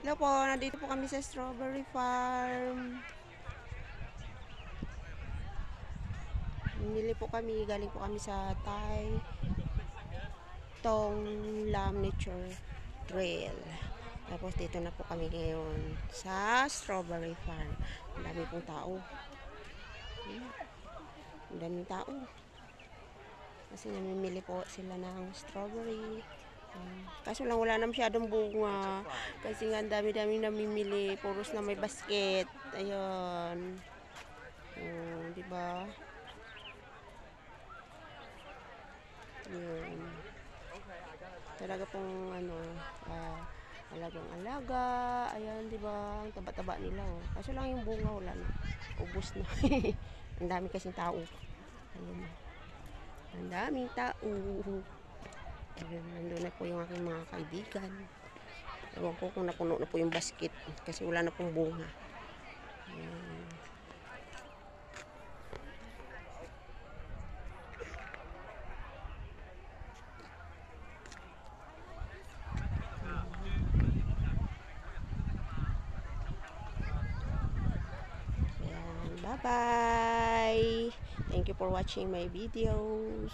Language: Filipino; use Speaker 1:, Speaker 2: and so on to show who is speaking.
Speaker 1: Hello po, nandito po kami sa strawberry farm. Bumili po kami, galing po kami sa Thai Tong Lam Nature Trail. Tapos dito na po kami ngayon sa strawberry farm. Ang dami pong tao. Ang daming tao. Kasi namimili po sila ng strawberry. Kaso lang wala na masyadong bunga. Kasi nga ang dami-daming namimili. Puros na may basket. Ayun. Diba? Yun. Talaga pong alagang-alaga. Ayan, diba? Ang taba-taba nila. Oh. Kaso lang yung bunga wala na. Ubus na. Ang dami kasing tao. Ayan. Ang daming tao. Ayan, nandun na po yung aking mga kaibigan. Ewan ko kung napuno na po yung basket. Kasi wala na pong bunga. Ayan. Bye-bye. Thank you for watching my videos.